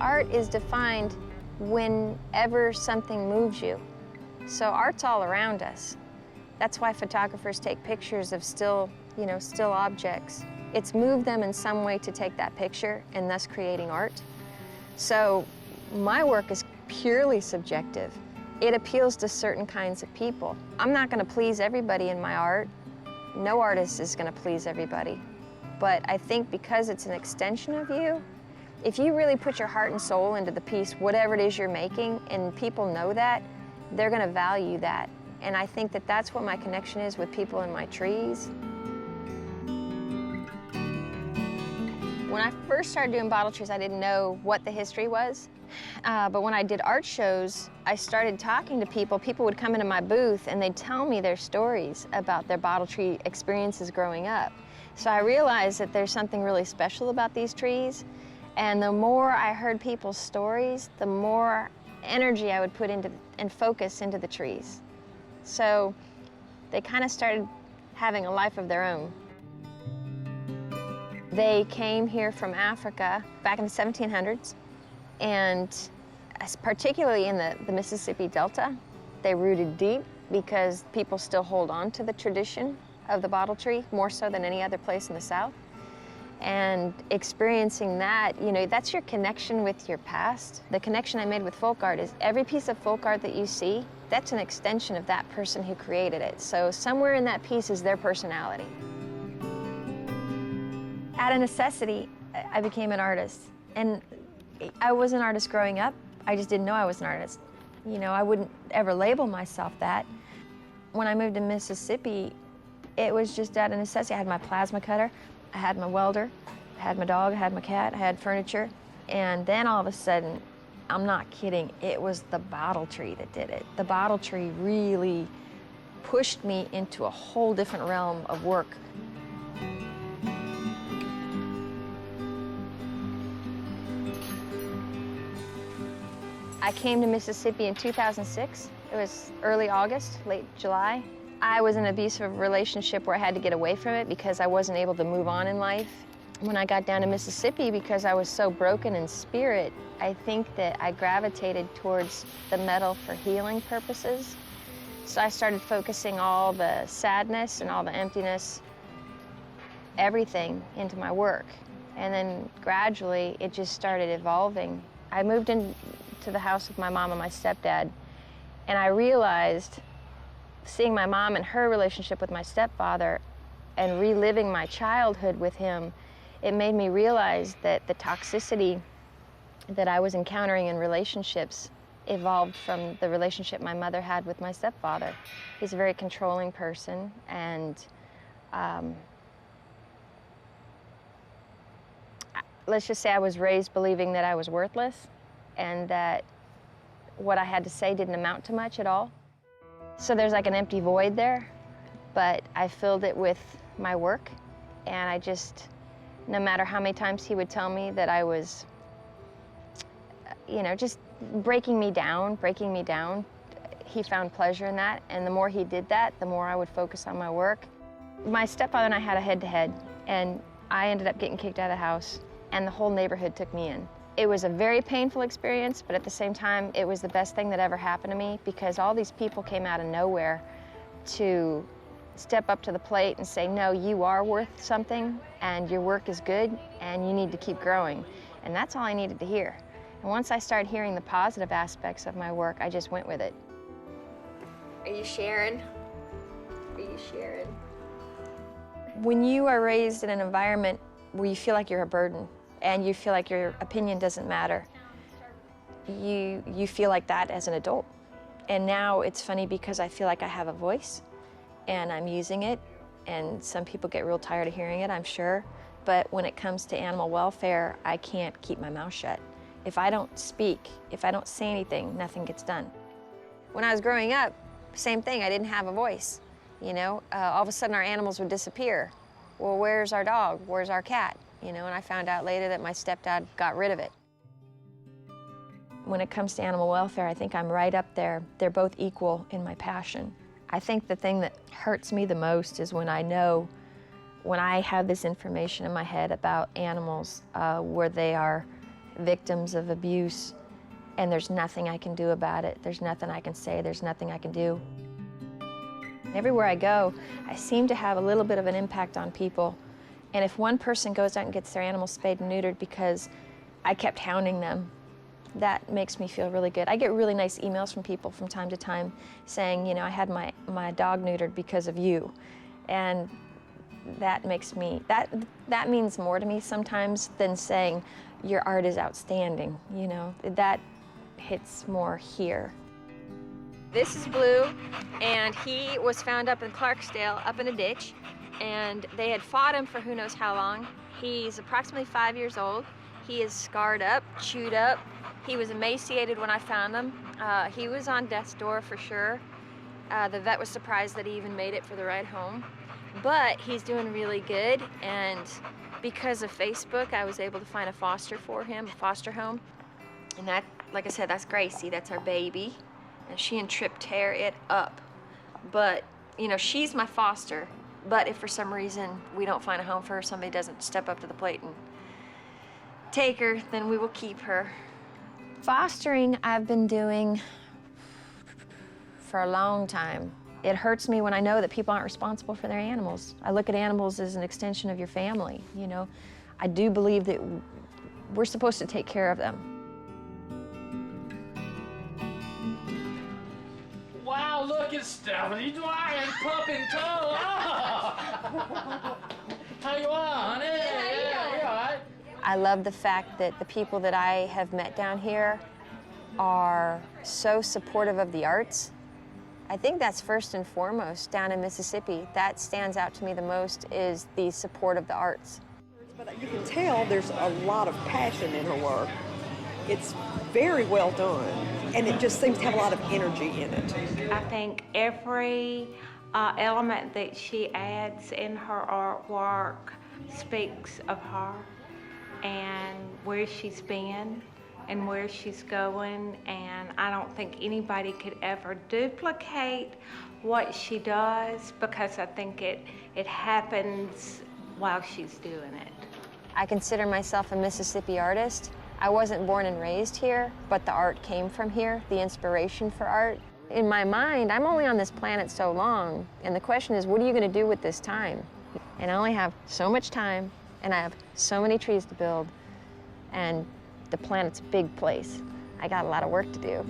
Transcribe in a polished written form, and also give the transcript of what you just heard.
Art is defined whenever something moves you. So art's all around us. That's why photographers take pictures of still objects. It's moved them in some way to take that picture and thus creating art. So my work is purely subjective. It appeals to certain kinds of people. I'm not going to please everybody in my art. No artist is going to please everybody. But I think because it's an extension of you, if you really put your heart and soul into the piece, whatever it is you're making, and people know that, they're going to value that. And I think that that's what my connection is with people in my trees. When I first started doing bottle trees, I didn't know what the history was. But when I did art shows, I started talking to people. People would come into my booth and they'd tell me their stories about their bottle tree experiences growing up. So I realized that there's something really special about these trees. And the more I heard people's stories, the more energy I would put into and focus into the trees. So they kind of started having a life of their own. They came here from Africa back in the 1700s, and particularly in the Mississippi Delta, they rooted deep because people still hold on to the tradition of the bottle tree more so than any other place in the South. And experiencing that, that's your connection with your past. The connection I made with folk art is every piece of folk art that you see, that's an extension of that person who created it. So somewhere in that piece is their personality. Out of necessity, I became an artist. And I was an artist growing up. I just didn't know I was an artist. I wouldn't ever label myself that. When I moved to Mississippi, it was just out of necessity. I had my plasma cutter. I had my welder, I had my dog, I had my cat, I had furniture, and then all of a sudden, I'm not kidding, it was the bottle tree that did it. The bottle tree really pushed me into a whole different realm of work. I came to Mississippi in 2006. It was early August, late July. I was in an abusive relationship where I had to get away from it because I wasn't able to move on in life. When I got down to Mississippi, because I was so broken in spirit, I think that I gravitated towards the metal for healing purposes. So I started focusing all the sadness and all the emptiness, everything into my work. And then gradually, it just started evolving. I moved into the house with my mom and my stepdad, and I realized seeing my mom and her relationship with my stepfather and reliving my childhood with him, it made me realize that the toxicity that I was encountering in relationships evolved from the relationship my mother had with my stepfather. He's a very controlling person, and let's just say I was raised believing that I was worthless and that what I had to say didn't amount to much at all. So there's like an empty void there, but I filled it with my work, and I just, no matter how many times he would tell me that I was, just breaking me down, he found pleasure in that, and the more he did that, the more I would focus on my work. My stepfather and I had a head-to-head, and I ended up getting kicked out of the house, and the whole neighborhood took me in. It was a very painful experience, but at the same time, it was the best thing that ever happened to me because all these people came out of nowhere to step up to the plate and say, no, you are worth something, and your work is good, and you need to keep growing. And that's all I needed to hear. And once I started hearing the positive aspects of my work, I just went with it. Are you sharing? Are you sharing? When you are raised in an environment where you feel like you're a burden, and you feel like your opinion doesn't matter, you feel like that as an adult. And now it's funny because I feel like I have a voice and I'm using it, and some people get real tired of hearing it, I'm sure. But when it comes to animal welfare, I can't keep my mouth shut. If I don't speak, if I don't say anything, nothing gets done. When I was growing up, same thing, I didn't have a voice. All of a sudden our animals would disappear. Well, where's our dog? Where's our cat? And I found out later that my stepdad got rid of it. When it comes to animal welfare, I think I'm right up there. They're both equal in my passion. I think the thing that hurts me the most is when I have this information in my head about animals where victims of abuse, and there's nothing I can do about it. There's nothing I can say, there's nothing I can do. Everywhere I go, I seem to have a little bit of an impact on people. And if one person goes out and gets their animal spayed and neutered because I kept hounding them, that makes me feel really good. I get really nice emails from people from time to time saying, you know, I had my dog neutered because of you. And that makes me, that means more to me sometimes than saying, your art is outstanding, you know. That hits more here. This is Blue, and he was found up in Clarksdale, up in a ditch, and they had fought him for who knows how long. He's approximately 5 years old. He is scarred up, chewed up. He was emaciated when I found him. He was on death's door for sure. The vet was surprised that he even made it for the ride home. But he's doing really good, and because of Facebook, I was able to find a foster for him, a foster home. And that, like I said, that's Gracie, that's our baby. And she and Trip tear it up. But, you know, she's my foster. But if for some reason we don't find a home for her, somebody doesn't step up to the plate and take her, then we will keep her. Fostering, I've been doing for a long time. It hurts me when I know that people aren't responsible for their animals. I look at animals as an extension of your family, you know. I do believe that we're supposed to take care of them. Wow, look at Stephanie Dwyer and Pup and Toe. Oh. How you are, honey? Yeah, you all right? I love the fact that the people that I have met down here are so supportive of the arts. I think that's first and foremost down in Mississippi. That stands out to me the most is the support of the arts. But you can tell there's a lot of passion in her work. It's very well done, and it just seems to have a lot of energy in it. I think every element that she adds in her artwork speaks of her and where she's been and where she's going, and I don't think anybody could ever duplicate what she does because I think it happens while she's doing it. I consider myself a Mississippi artist. I wasn't born and raised here, but the art came from here, the inspiration for art. In my mind, I'm only on this planet so long, and the question is, what are you going to do with this time? And I only have so much time, and I have so many trees to build, and the planet's a big place. I got a lot of work to do.